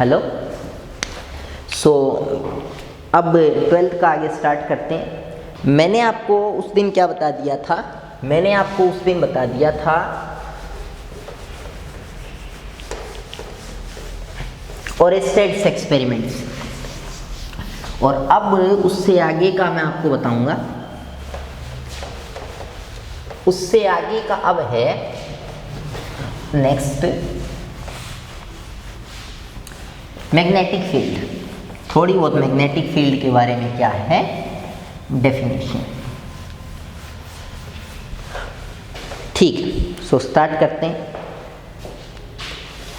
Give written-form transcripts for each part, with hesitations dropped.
Hello. सो अब 12th का आगे स्टार्ट करते हैं। मैंने आपको उस दिन क्या बता दिया था? मैंने आपको उस दिन बता दिया था ओरेस्टेड्स एक्सपेरिमेंट्स, और अब उससे आगे का मैं आपको बताऊंगा। उससे आगे का अब है नेक्स्ट मैग्नेटिक फील्ड। थोड़ी बहुत मैग्नेटिक फील्ड के बारे में क्या है डेफिनेशन। ठीक है, सो स्टार्ट करते हैं।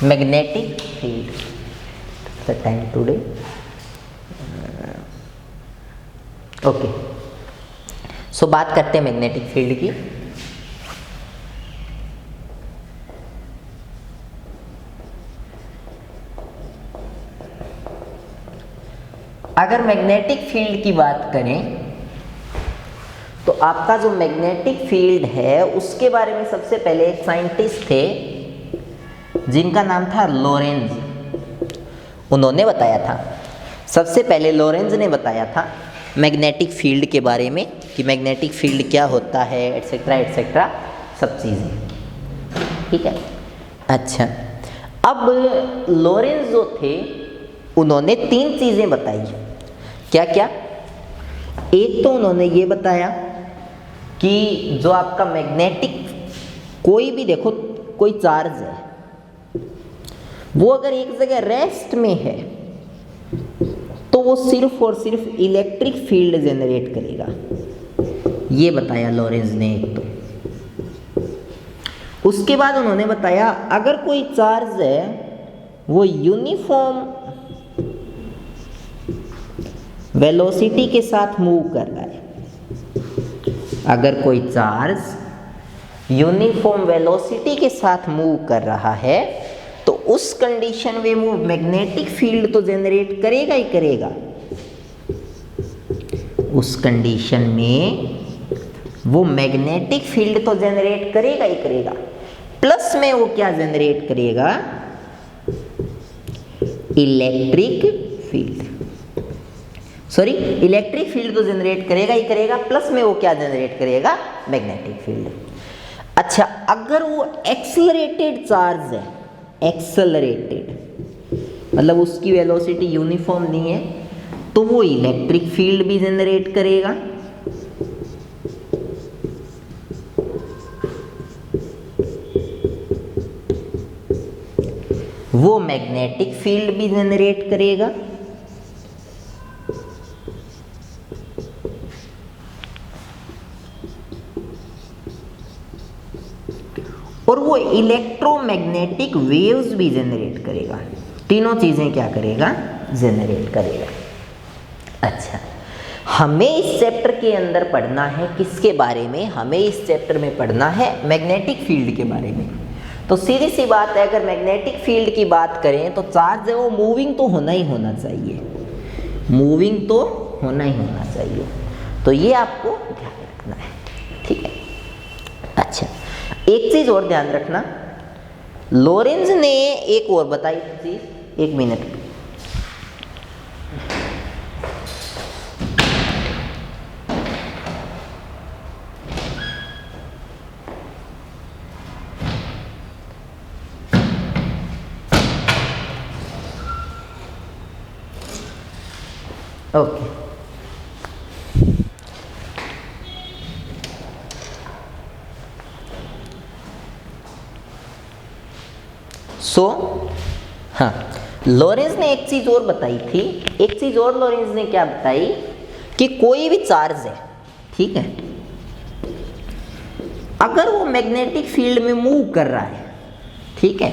Magnetic field the time today. Okay, so बात करते हैं मैग्नेटिक फील्ड की। अगर मैग्नेटिक फील्ड की बात करें तो आपका जो मैग्नेटिक फील्ड है उसके बारे में सबसे पहले एक साइंटिस्ट थे जिनका नाम था लॉरेंज। उन्होंने बताया था, सबसे पहले लॉरेंज ने बताया था मैग्नेटिक फील्ड के बारे में कि मैग्नेटिक फील्ड क्या होता है, एटसेट्रा एटसेट्रा सब चीज़ें। ठीक है, अच्छा। अब लॉरेंज जो थे उन्होंने 3 चीज़ें बताई। क्या क्या? एक तो उन्होंने ये बताया कि जो आपका मैग्नेटिक, कोई भी देखो कोई चार्ज है, वो अगर एक जगह रेस्ट में है तो वो सिर्फ और सिर्फ इलेक्ट्रिक फील्ड जनरेट करेगा। ये बताया लॉरेंज ने एक तो। उसके बाद उन्होंने बताया अगर कोई चार्ज है वो यूनिफॉर्म वेलोसिटी के साथ मूव कर रहा है, अगर कोई चार्ज यूनिफॉर्म वेलोसिटी के साथ मूव कर रहा है तो उस कंडीशन में वो मैग्नेटिक फील्ड तो जनरेट करेगा ही करेगा। उस कंडीशन में वो मैग्नेटिक फील्ड तो जनरेट करेगा ही करेगा, प्लस में वो क्या जनरेट करेगा? Electric field. Sorry, electric field तो जनरेट करेगा ही करेगा, प्लस में वो क्या जनरेट करेगा? Magnetic field. अच्छा, अगर वो एक्सेलरेटेड चार्ज है, एक्सेलरेटेड मतलब उसकी वेलोसिटी यूनिफॉर्म नहीं है, तो वो इलेक्ट्रिक फील्ड भी जनरेट करेगा। वो मैग्नेटिक फील्ड भी जनरेट करेगा। और वो इलेक्ट्रोमैग्नेटिक वेव्स भी जनरेट करेगा। तीनों चीजें क्या करेगा? जनरेट करेगा। अच्छा, हमें इस चैप्टर के अंदर पढ़ना है किसके बारे में? हमें इस चैप्टर में पढ़ना है मैग्नेटिक फील्ड के बारे में। तो सीधी सी बात है, अगर मैग्नेटिक फील्ड की बात करें तो चार्ज है वो मूविंग तो होना ही होना चाहिए, मूविंग तो होना ही होना चाहिए। तो ये आपको ध्यान रखना है, ठीक है। अच्छा, एक चीज और ध्यान रखना, लॉरेंज ने एक और बताई चीज। 1 मिनट, ओके। सो हाँ, लॉरेंज ने एक चीज और बताई थी। एक चीज और लॉरेंज ने क्या बताई कि कोई भी चार्ज है, ठीक है, अगर वो मैग्नेटिक फील्ड में मूव कर रहा है, ठीक है,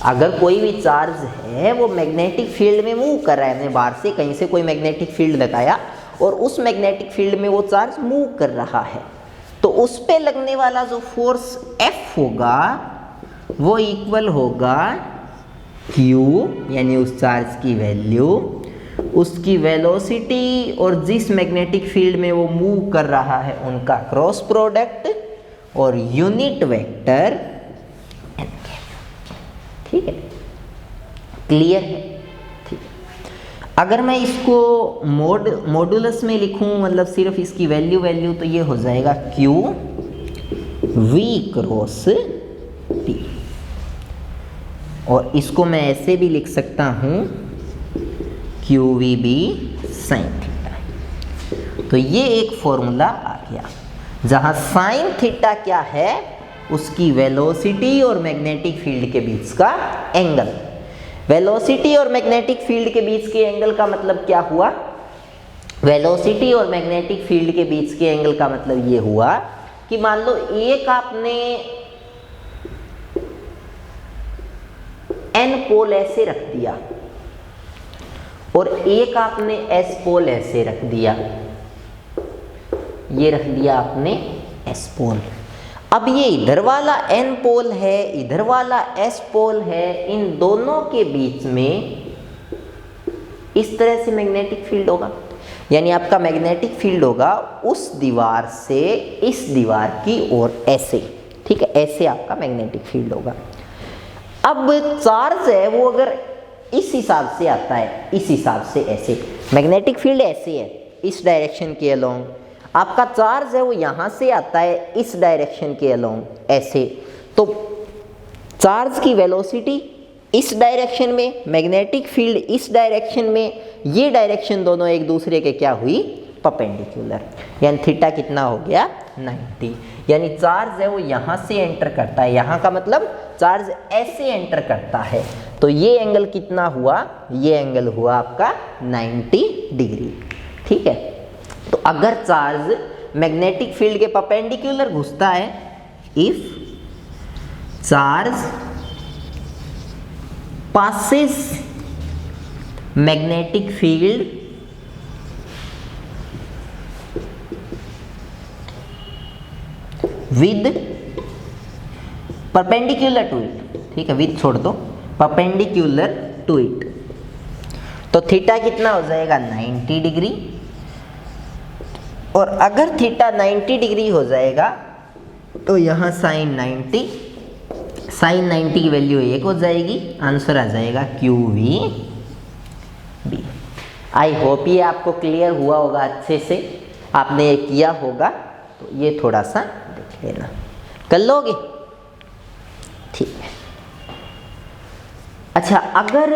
अगर कोई भी चार्ज है वो मैग्नेटिक फील्ड में मूव कर रहा है, हमने बाहर से कहीं से कोई मैग्नेटिक फील्ड लगाया और उस मैग्नेटिक फील्ड में वो चार्ज मूव कर रहा है, तो उस पे लगने वाला जो फोर्स F होगा वो इक्वल होगा Q, यानी उस चार्ज की वैल्यू, उसकी वेलोसिटी और जिस मैग्नेटिक फील्ड में वो मूव कर रहा है उनका क्रॉस प्रोडक्ट और यूनिट वेक्टर। ठीक है, क्लियर है? अगर मैं इसको मॉडुलस में लिखूं, मतलब सिर्फ इसकी वैल्यू, तो ये हो जाएगा क्यू वी क्रॉस टी। और इसको मैं ऐसे भी लिख सकता हूं Q V B sine theta. तो ये एक फॉर्मूला आ गया जहां साइन थीटा क्या है, उसकी वेलोसिटी और मैग्नेटिक फील्ड के बीच का एंगल। वेलोसिटी और मैग्नेटिक फील्ड के बीच के एंगल का मतलब क्या हुआ? वेलोसिटी और मैग्नेटिक फील्ड के बीच के एंगल का मतलब ये हुआ कि मान लो एक आपने एन पोल ऐसे रख दिया और एक आपने एस पोल ऐसे रख दिया, ये रख दिया आपने एस पोल। अब ये इधर वाला एन पोल है, इधर वाला एस पोल है, इन दोनों के बीच में इस तरह से मैग्नेटिक फील्ड होगा। यानी आपका मैग्नेटिक फील्ड होगा उस दीवार से इस दीवार की ओर ऐसे, ठीक है, ऐसे आपका मैग्नेटिक फील्ड होगा। अब चार्ज है वो अगर इस हिसाब से आता है, इस हिसाब से ऐसे, मैग्नेटिक फील्ड ऐसे है इस डायरेक्शन के अलोंग, आपका चार्ज है वो यहां से आता है इस डायरेक्शन के अलोंग ऐसे, तो चार्ज की वेलोसिटी इस डायरेक्शन में, मैग्नेटिक फील्ड इस डायरेक्शन में, ये डायरेक्शन दोनों एक दूसरे के क्या हुई? परपेंडिकुलर। यानी थीटा कितना हो गया? 90। यानी चार्ज है वो यहां से एंटर करता है, यहां का मतलब चार्ज ऐसे एंटर करता है, तो ये एंगल कितना हुआ? ये एंगल हुआ आपका 90 डिग्री, ठीक है। तो अगर चार्ज मैग्नेटिक फील्ड के परपेंडिकुलर घुसता है, if charge passes magnetic field with perpendicular to it, ठीक है, विद छोड़ दो, perpendicular to it, तो थीटा कितना हो जाएगा? 90 डिग्री। और अगर थीटा 90 डिग्री हो जाएगा तो यहाँ साइन 90 की वैल्यू 1 हो जाएगी, आंसर आ जाएगा Q V B. I hope ये आपको क्लियर हुआ होगा, अच्छे से आपने ये किया होगा, तो ये थोड़ा सा देख लेना, कर लोगे? ठीक है। अच्छा, अगर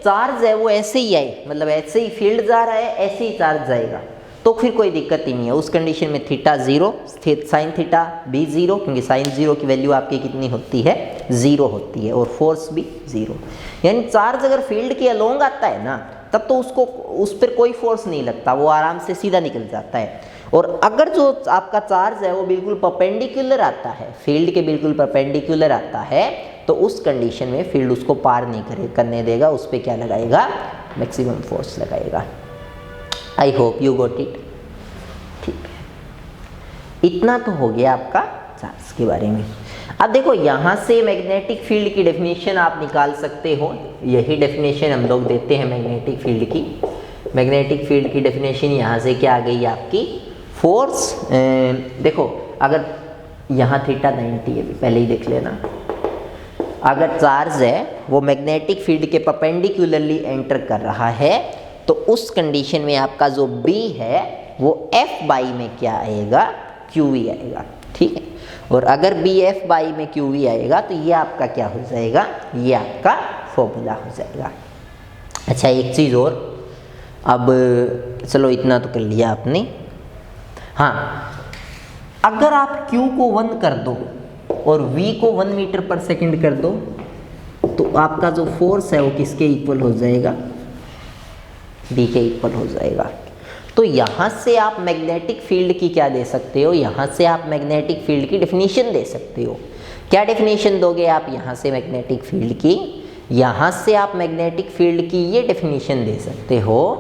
चार्ज है वो ऐसे ही आए, मतलब ऐसे ही फील्ड जा रहा है, ऐसे ही चार्ज जाएगा, तो फिर कोई दिक्कत ही नहीं है। उस कंडीशन में थीटा 0, साइन थीटा भी 0, क्योंकि साइन 0 की वैल्यू आपकी कितनी होती है? 0 होती है, और फोर्स भी 0। यानी चार्ज अगर फील्ड के अलोंग आता है ना, तब तो उसको उस पर कोई फोर्स नहीं लगता, वो आराम से सीधा निकल जाता है। और अगर जो आपका चार्ज है वो बिल्कुल परपेंडिकुलर आता है, फील्ड के बिल्कुल परपेंडिकुलर आता है, तो उस कंडीशन में फील्ड उसको पार नहीं करने देगा, उस पर क्या लगाएगा? मैक्सिमम फोर्स लगाएगा। I hope you got it. ठीक है, इतना तो हो गया आपका चार्ज के बारे में। अब देखो, यहाँ से मैग्नेटिक फील्ड की डेफिनेशन आप निकाल सकते हो, यही डेफिनेशन हम लोग देते हैं मैग्नेटिक फील्ड की। मैग्नेटिक फील्ड की डेफिनेशन यहाँ से क्या आ गई आपकी? फोर्स, देखो अगर यहाँ थीटा 90 है, पहले ही देख लेना, अगर चार्ज है वो मैग्नेटिक फील्ड के परपेंडिकुलरली एंटर कर रहा है, तो उस कंडीशन में आपका जो B है वो F बाई में क्या आएगा? QV आएगा, ठीक है। और अगर B F बाई में QV आएगा तो ये आपका क्या हो जाएगा? ये आपका फॉर्मूला हो जाएगा। अच्छा, एक चीज़ और, अब चलो इतना तो कर लिया आपने। हाँ, अगर आप Q को 1 कर दो और V को 1 मीटर पर सेकंड कर दो, तो आपका जो फोर्स है वो किसके इक्वल हो जाएगा? B के इक्वल हो जाएगा। तो यहाँ से आप मैग्नेटिक फील्ड की क्या दे सकते हो? यहाँ से आप मैग्नेटिक फील्ड की डेफिनेशन दे सकते हो। क्या डेफिनेशन दोगे आप यहाँ से मैग्नेटिक फील्ड की? यहाँ से आप मैग्नेटिक फील्ड की ये डेफिनेशन दे सकते हो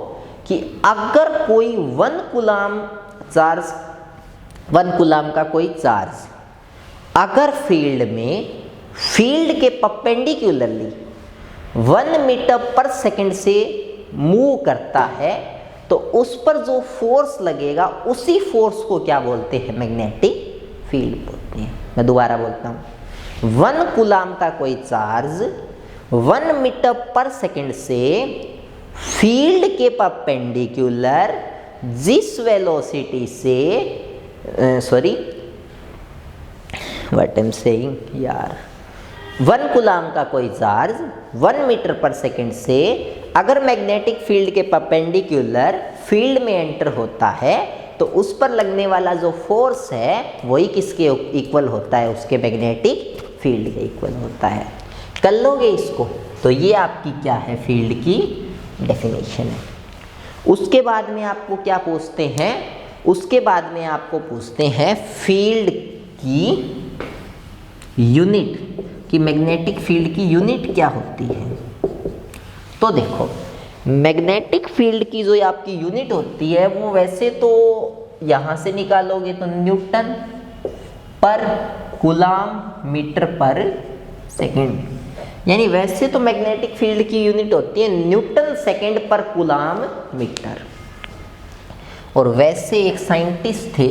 कि अगर कोई 1 कूलाम चार्ज, 1 कूलाम का कोई चार्ज अगर फील्ड में, फील्ड के परपेंडिकुलरली 1 मीटर पर सेकंड से मूव करता है, तो उस पर जो फोर्स लगेगा उसी फोर्स को क्या बोलते हैं? मैग्नेटिक फील्ड बोलते हैं। मैं दोबारा बोलता हूँ, 1 कूलाम का कोई चार्ज 1 मीटर पर सेकंड से फील्ड के परपेंडिकुलर जिस वेलोसिटी से व्हाट आई एम सेइंग यार, 1 कूलाम का कोई चार्ज 1 मीटर पर सेकंड से अगर मैग्नेटिक फील्ड के परपेंडिकुलर फील्ड में एंटर होता है तो उस पर लगने वाला जो फोर्स है वही किसके इक्वल होता है, उसके मैग्नेटिक फील्ड के इक्वल होता है। कर लोगे इसको तो ये आपकी क्या है, फील्ड की डेफिनेशन है। उसके बाद में आपको क्या पूछते हैं, उसके बाद में आपको पूछते हैं फील्ड की यूनिट, कि मैग्नेटिक फील्ड की यूनिट क्या होती है। तो देखो मैग्नेटिक फील्ड की जो आपकी यूनिट होती है वो वैसे तो यहाँ से निकालोगे तो न्यूटन पर कूलाम मीटर पर सेकंड, यानी वैसे तो मैग्नेटिक फील्ड की यूनिट होती है न्यूटन सेकंड पर कूलाम मीटर। और वैसे एक साइंटिस्ट थे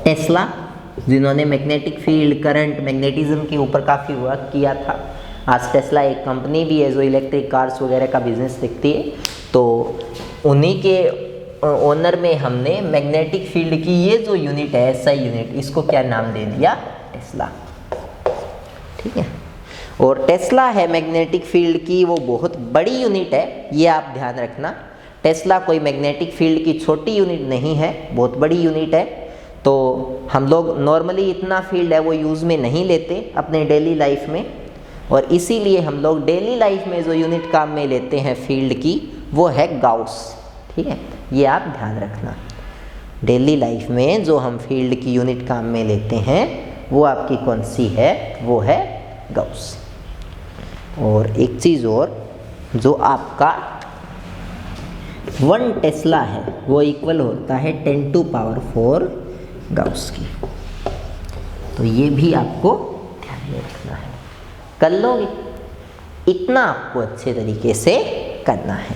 टेस्ला, जिन्होंने मैग्नेटिक फील्ड, करंट, मैग्नेटिज्म के ऊपर काफ़ी वर्क किया था। आज टेस्ला एक कंपनी भी है जो इलेक्ट्रिक कार्स वगैरह का बिजनेस देखती है। तो उन्हीं के ओनर में हमने मैग्नेटिक फील्ड की ये जो यूनिट है, एसआई यूनिट, इसको क्या नाम दे दिया, टेस्ला। ठीक है, और टेस्ला है मैग्नेटिक फील्ड की वो बहुत बड़ी यूनिट है, ये आप ध्यान रखना। टेस्ला कोई मैग्नेटिक फील्ड की छोटी यूनिट नहीं है, बहुत बड़ी यूनिट है। तो हम लोग नॉर्मली इतना फील्ड है वो यूज़ में नहीं लेते अपने डेली लाइफ में, और इसीलिए हम लोग डेली लाइफ में जो यूनिट काम में लेते हैं फील्ड की वो है गाउस। ठीक है, ये आप ध्यान रखना। डेली लाइफ में जो हम फील्ड की यूनिट काम में लेते हैं वो आपकी कौन सी है, वो है गाउस। और एक चीज़ और, जो आपका 1 टेस्ला है वो इक्वल होता है 10⁴ गाउस की। तो ये भी आपको ध्यान में रखना है। कर लोगे, इतना आपको अच्छे तरीके से करना है।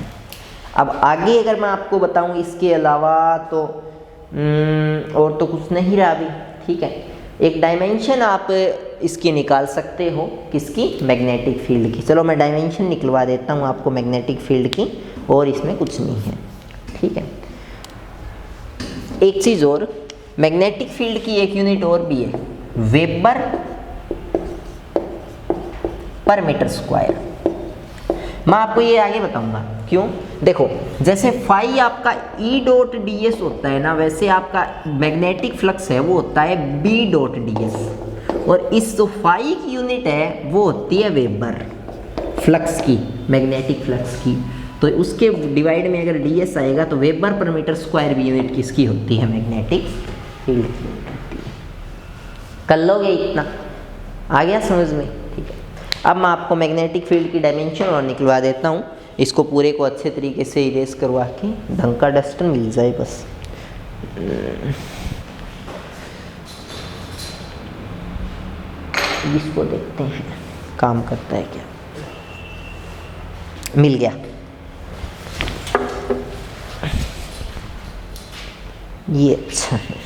अब आगे अगर मैं आपको बताऊं इसके अलावा तो और तो कुछ नहीं रहा अभी। ठीक है, एक डायमेंशन आप इसकी निकाल सकते हो, किसकी, मैग्नेटिक फील्ड की। चलो मैं डायमेंशन निकलवा देता हूँ आपको मैग्नेटिक फील्ड की, और इसमें कुछ नहीं है। ठीक है, एक चीज़ और, मैग्नेटिक फील्ड की एक यूनिट और भी है, वेबर पर मीटर स्क्वायर। मैं आपको ये आगे बताऊंगा क्यों। देखो जैसे फाई आपका E.ds होता है ना, वैसे आपका मैग्नेटिक फ्लक्स है वो होता है B.ds, और इस जो फाई की यूनिट है वो होती है वेबर फ्लक्स की, मैग्नेटिक फ्लक्स की। तो उसके डिवाइड में अगर ds आएगा तो वेबर पर मीटर स्क्वायर भी यूनिट किसकी होती है, मैग्नेटिक फील्ड की होती है। कर लोगे, इतना आ गया समझ में। ठीक है, अब मैं आपको मैग्नेटिक फील्ड की डायमेंशन और निकलवा देता हूँ। इसको पूरे को अच्छे तरीके से इरेज करवा के ढंग का डस्टर मिल जाए बस। इसको देखते हैं काम करता है क्या। मिल गया, ये अच्छा है।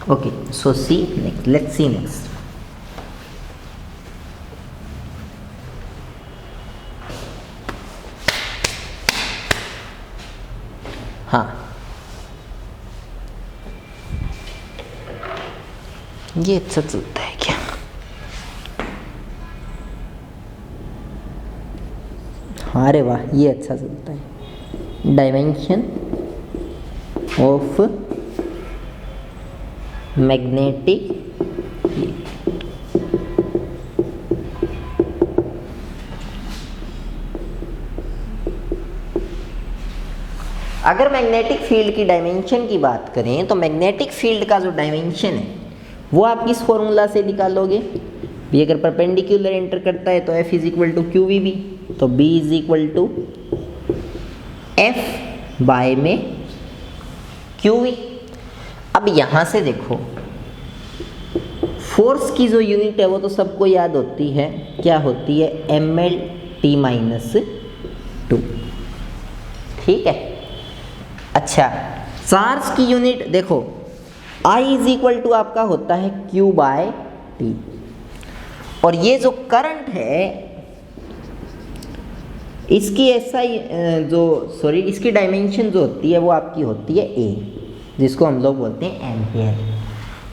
Okay, so see next, let's see next. हाँ, ये अच्छा चलता है क्या? हाँ, अरे वाह, ये अच्छा चलता है। डायमेंशन ऑफ मैग्नेटिक अगर मैग्नेटिक फील्ड की डायमेंशन की बात करें तो मैग्नेटिक फील्ड का जो डायमेंशन है वो आप किस फॉर्मूला से निकालोगे? भी अगर परपेंडिकुलर एंटर करता है तो F is equal to Q V B, तो B is equal to F by में क्यू वी। अब यहाँ से देखो फोर्स की जो यूनिट है वो तो सबको याद होती है, क्या होती है? mL/t-2। ठीक है। अच्छा, चार्ज की यूनिट देखो I इज इक्वल टू आपका होता है Q/T, और ये जो करंट है इसकी इसकी डायमेंशन जो होती है वो आपकी होती है A, जिसको हम लोग बोलते हैं एम्पियर।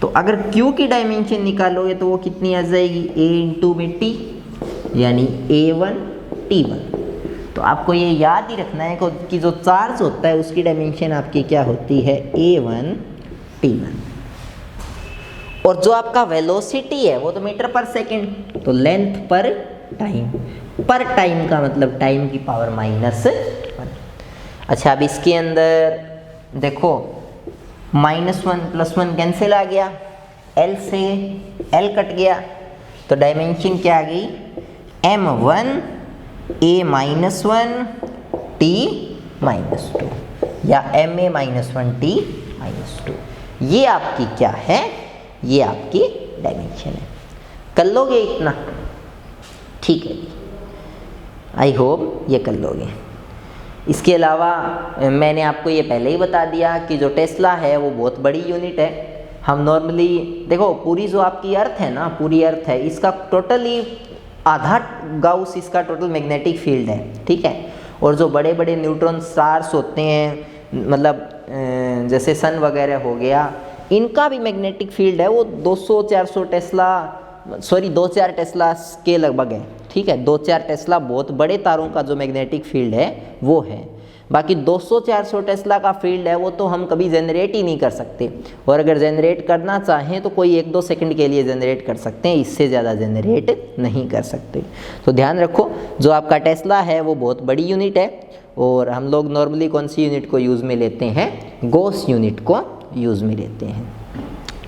तो अगर Q की डायमेंशन निकालोगे तो वो कितनी आ जाएगी? A इंटू में T, यानी A1T1। तो आपको ये याद ही रखना है कि जो चार्ज होता है उसकी डायमेंशन आपकी क्या होती है? A1T1। और जो आपका वेलोसिटी है वो तो मीटर पर सेकंड, तो लेंथ पर टाइम का मतलब टाइम की पावर -1। अच्छा, अब इसके अंदर देखो -1 + 1 कैंसिल आ गया, L से L कट गया, तो डायमेंशन क्या आ गई? M1 A-1 T-2 या MA-1 T-2। ये आपकी क्या है? ये आपकी डायमेंशन है। कर लोगे इतना? ठीक है, आई होप ये कर लोगे। इसके अलावा मैंने आपको ये पहले ही बता दिया कि जो टेस्ला है वो बहुत बड़ी यूनिट है। हम नॉर्मली देखो पूरी जो आपकी अर्थ है ना, पूरी अर्थ है, इसका टोटली आधा गाउस इसका टोटल मैग्नेटिक फील्ड है। ठीक है। और जो बड़े बड़े न्यूट्रॉन स्टार्स होते हैं, मतलब जैसे सन वगैरह हो गया, इनका भी मैग्नेटिक फील्ड है वो 200-400 टेस्ला, सॉरी 2-4 टेस्ला के लगभग है। ठीक है, 2-4 टेस्ला बहुत बड़े तारों का जो मैग्नेटिक फील्ड है वो है। बाकी 200-400 टेस्ला का फील्ड है वो तो हम कभी जनरेट ही नहीं कर सकते, और अगर जनरेट करना चाहें तो कोई 1-2 सेकंड के लिए जनरेट कर सकते हैं, इससे ज़्यादा जनरेट नहीं कर सकते। तो ध्यान रखो, जो आपका टेस्ला है वो बहुत बड़ी यूनिट है, और हम लोग नॉर्मली कौन सी यूनिट को यूज़ में लेते हैं? गॉस यूनिट को यूज़ में लेते हैं।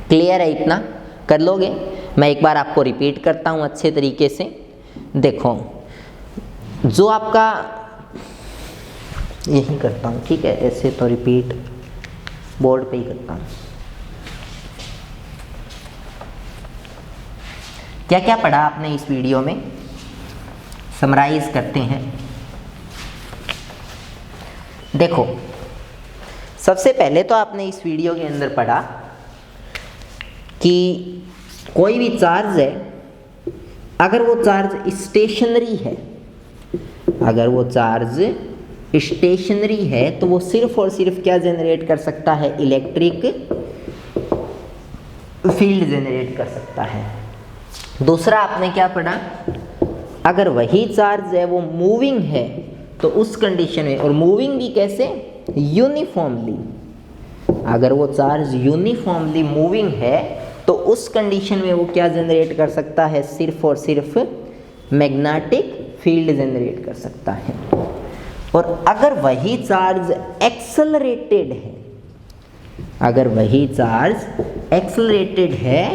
क्लियर है? इतना कर लोगे? मैं एक बार आपको रिपीट करता हूँ अच्छे तरीके से। देखो, जो आपका यही करता हूँ, ठीक है, ऐसे तो रिपीट बोर्ड पे ही करता हूँ। क्या क्या पढ़ा आपने इस वीडियो में? समराइज करते हैं। देखो, सबसे पहले तो आपने इस वीडियो के अंदर पढ़ा कि कोई भी चार्ज है, अगर वो चार्ज स्टेशनरी है, अगर वो चार्ज स्टेशनरी है तो वो सिर्फ और सिर्फ क्या जनरेट कर सकता है? इलेक्ट्रिक फील्ड जनरेट कर सकता है। दूसरा आपने क्या पढ़ा? अगर वही चार्ज है वो मूविंग है तो उस कंडीशन में, और मूविंग भी कैसे? यूनिफॉर्मली। अगर वो चार्ज यूनिफॉर्मली मूविंग है तो उस कंडीशन में वो क्या जनरेट कर सकता है? सिर्फ और सिर्फ मैग्नेटिक फील्ड जनरेट कर सकता है। और अगर वही चार्ज एक्सेलरेटेड है, अगर वही चार्ज एक्सेलरेटेड है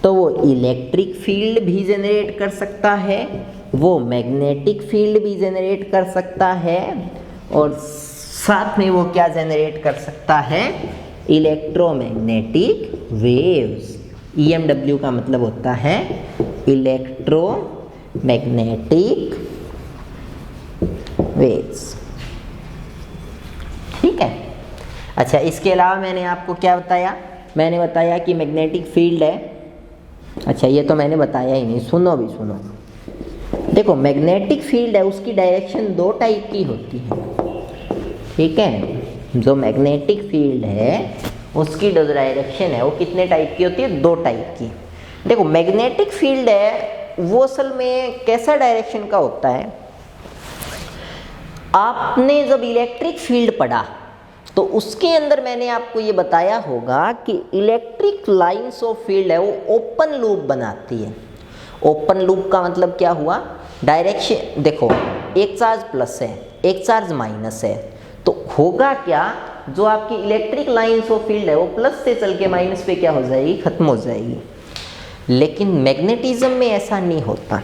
तो वो इलेक्ट्रिक फील्ड भी जनरेट कर सकता है, वो मैग्नेटिक फील्ड भी जनरेट कर सकता है, और साथ में वो क्या जनरेट कर सकता है? Electromagnetic waves. EMW का मतलब होता है इलेक्ट्रोमैग्नेटिक वेव्स। ठीक है। अच्छा, इसके अलावा मैंने आपको क्या बताया? मैंने बताया कि मैग्नेटिक फील्ड है। अच्छा, ये तो मैंने बताया ही नहीं, सुनो भी सुनो। देखो, मैग्नेटिक फील्ड है उसकी डायरेक्शन 2 टाइप की होती है। ठीक है, जो मैग्नेटिक फील्ड है उसकी जो डायरेक्शन है वो कितने टाइप की होती है? 2 टाइप की। देखो, मैग्नेटिक फील्ड है वो असल में कैसा डायरेक्शन का होता है? आपने जब इलेक्ट्रिक फील्ड पढ़ा तो उसके अंदर मैंने आपको ये बताया होगा कि इलेक्ट्रिक लाइंस ऑफ फील्ड है वो ओपन लूप बनाती है। ओपन लूप का मतलब क्या हुआ, डायरेक्शन देखो, एक चार्ज प्लस है एक चार्ज माइनस है, तो होगा क्या, जो आपकी इलेक्ट्रिक लाइंस ऑफ फील्ड है वो प्लस से चल के माइनस पे क्या हो जाएगी, खत्म हो जाएगी। लेकिन मैग्नेटिज्म में ऐसा नहीं होता।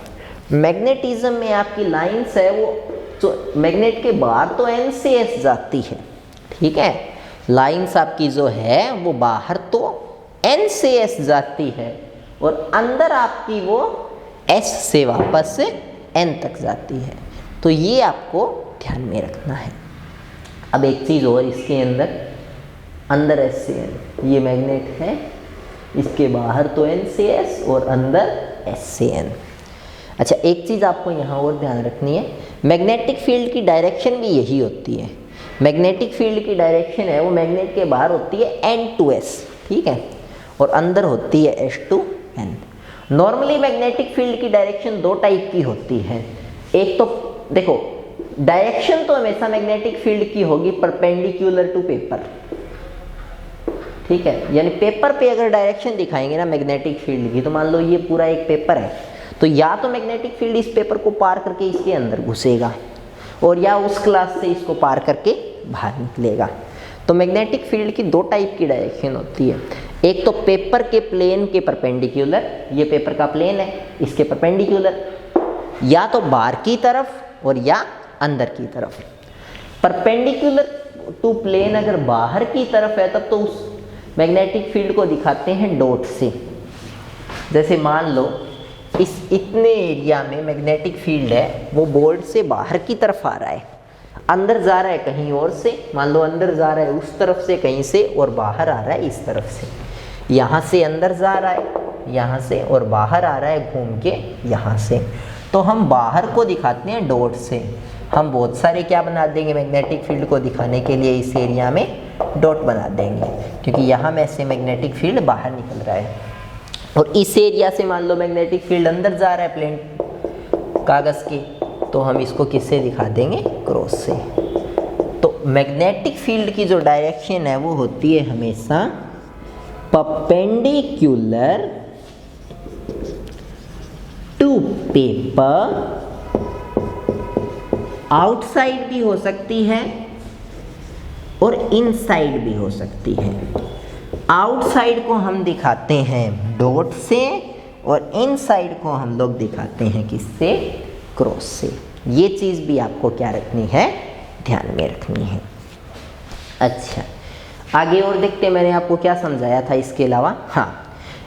मैग्नेटिज्म में आपकी लाइंस है वो जो मैग्नेट के बाहर तो N से S जाती है, ठीक है, लाइंस आपकी जो है वो बाहर तो N से S जाती है और अंदर आपकी वो S से वापस से N तक जाती है। तो ये आपको ध्यान में रखना है। अब एक चीज़ और, इसके अंदर S से N, ये मैग्नेट है, इसके बाहर तो N से S और अंदर S से N। अच्छा, एक चीज़ आपको यहाँ और ध्यान रखनी है, मैग्नेटिक फील्ड की डायरेक्शन भी यही होती है। मैग्नेटिक फील्ड की डायरेक्शन है वो मैग्नेट के बाहर होती है N to S, ठीक है, और अंदर होती है S to N। Normally magnetic field की डायरेक्शन दो टाइप की होती है। एक तो देखो, डायरेक्शन तो हमेशा मैग्नेटिक फील्ड की होगी परपेंडिकुलर टू पेपर, ठीक है, यानी पेपर पे अगर डायरेक्शन दिखाएंगे ना मैग्नेटिक फील्ड की, तो मान लो ये पूरा एक पेपर है, तो या तो मैग्नेटिक फील्ड इस पेपर को पार करके इसके अंदर घुसेगा और या उस क्लास से इसको पार करके बाहर निकलेगा। तो मैग्नेटिक फील्ड की दो टाइप की डायरेक्शन होती है। एक तो पेपर के प्लेन के परपेंडिकुलर, ये पेपर का प्लेन है, इसके परपेंडिकुलर, या तो बाहर की तरफ और या अंदर की तरफ। परपेंडिकुलर टू प्लेन अगर बाहर की तरफ है तब तो उस मैग्नेटिक फील्ड को दिखाते हैं डॉट से। जैसे मान लो इस इतने एरिया में मैग्नेटिक फील्ड है वो बोर्ड से बाहर की तरफ आ रहा है, अंदर जा रहा है कहीं और से, मान लो अंदर जा रहा है उस तरफ से कहीं से और बाहर आ रहा है इस तरफ से, यहाँ से अंदर जा रहा है यहाँ से और बाहर आ रहा है घूम के यहाँ से। तो हम बाहर को दिखाते हैं डॉट से। हम बहुत सारे क्या बना देंगे, मैग्नेटिक फील्ड को दिखाने के लिए इस एरिया में डॉट बना देंगे, क्योंकि यहाँ में से मैग्नेटिक फील्ड बाहर निकल रहा है। और इस एरिया से मान लो मैग्नेटिक फील्ड अंदर जा रहा है प्लेन कागज़ के, तो हम इसको किससे दिखा देंगे, क्रॉस से। तो मैग्नेटिक फील्ड की जो डायरेक्शन है वो होती है हमेशा परपेंडिकुलर टू पेपर, आउटसाइड भी हो सकती है और इनसाइड भी हो सकती है। आउटसाइड को हम दिखाते हैं डॉट से और इनसाइड को हम लोग दिखाते हैं किससे, क्रॉस से। ये चीज़ भी आपको क्या रखनी है, ध्यान में रखनी है। अच्छा, आगे और देखते हैं मैंने आपको क्या समझाया था इसके अलावा। हाँ,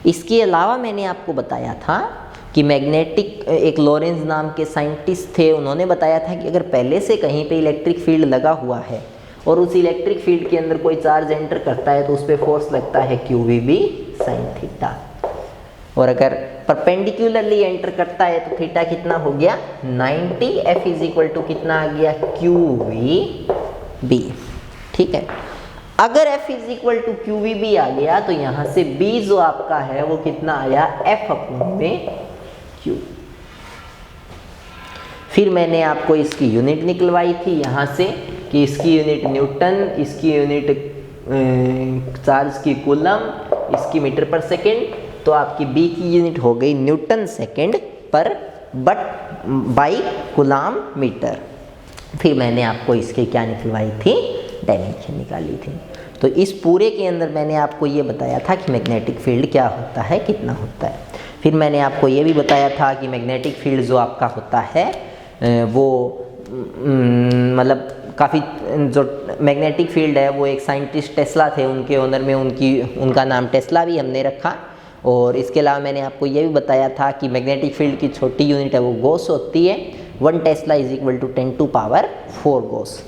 इसके अलावा मैंने आपको बताया था कि मैग्नेटिक, एक लॉरेंज नाम के साइंटिस्ट थे, उन्होंने बताया था कि अगर पहले से कहीं पे इलेक्ट्रिक फील्ड लगा हुआ है और उस इलेक्ट्रिक फील्ड के अंदर कोई चार्ज एंटर करता है तो उस पर फोर्स लगता है QVB sin थीटा, और अगर परपेंडिकुलरली एंटर करता है तो थीटा कितना हो गया 90, F इज इक्वल टू कितना आ गया QVB, ठीक है। अगर F is equal to QVB आ गया तो यहाँ से B जो आपका है वो कितना आया, F अपॉन में Q। फिर मैंने आपको इसकी यूनिट निकलवाई थी यहाँ से कि इसकी यूनिट न्यूटन, इसकी यूनिट चार्ज की कूलम, इसकी मीटर पर सेकेंड, तो आपकी B की यूनिट हो गई न्यूटन सेकेंड पर बट बाई कूलम मीटर। फिर मैंने आपको इसके क्या निकलवाई थी, डायमेंशन निकाली थी। तो इस पूरे के अंदर मैंने आपको ये बताया था कि मैग्नेटिक फील्ड क्या होता है, कितना होता है। फिर मैंने आपको ये भी बताया था कि मैग्नेटिक फील्ड जो आपका होता है वो मतलब काफ़ी, जो मैग्नेटिक फील्ड है वो एक साइंटिस्ट टेस्ला थे, उनके ऑनर में उनका नाम टेस्ला भी हमने रखा। और इसके अलावा मैंने आपको ये भी बताया था कि मैग्नेटिक फील्ड की छोटी यूनिट है वो गॉस होती है, 1 tesla is equal to 10⁴ gauss.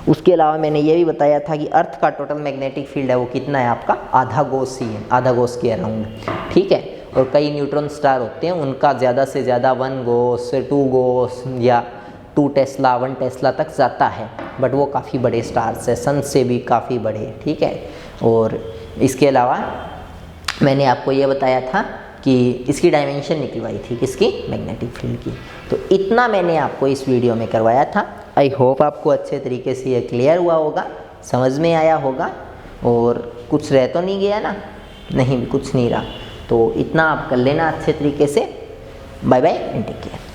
उसके अलावा मैंने ये भी बताया था कि अर्थ का टोटल मैग्नेटिक फील्ड है वो कितना है आपका, आधा गॉस ही है, आधा गॉस के अराउंड, ठीक है। और कई न्यूट्रॉन स्टार होते हैं उनका ज़्यादा से ज़्यादा 1 गॉस, 2 गॉस या 2 टेस्ला, 1 टेस्ला तक जाता है, बट वो काफ़ी बड़े स्टार्स है, सन से भी काफ़ी बड़े, ठीक है। और इसके अलावा मैंने आपको ये बताया था कि इसकी डायमेंशन निकलवाई थी, किसकी, मैग्नेटिक फील्ड की। तो इतना मैंने आपको इस वीडियो में करवाया था। आई होप आपको अच्छे तरीके से ये क्लियर हुआ होगा, समझ में आया होगा, और कुछ रह तो नहीं गया ना? नहीं, कुछ नहीं रहा। तो इतना आप कर लेना अच्छे तरीके से। Bye bye and take care.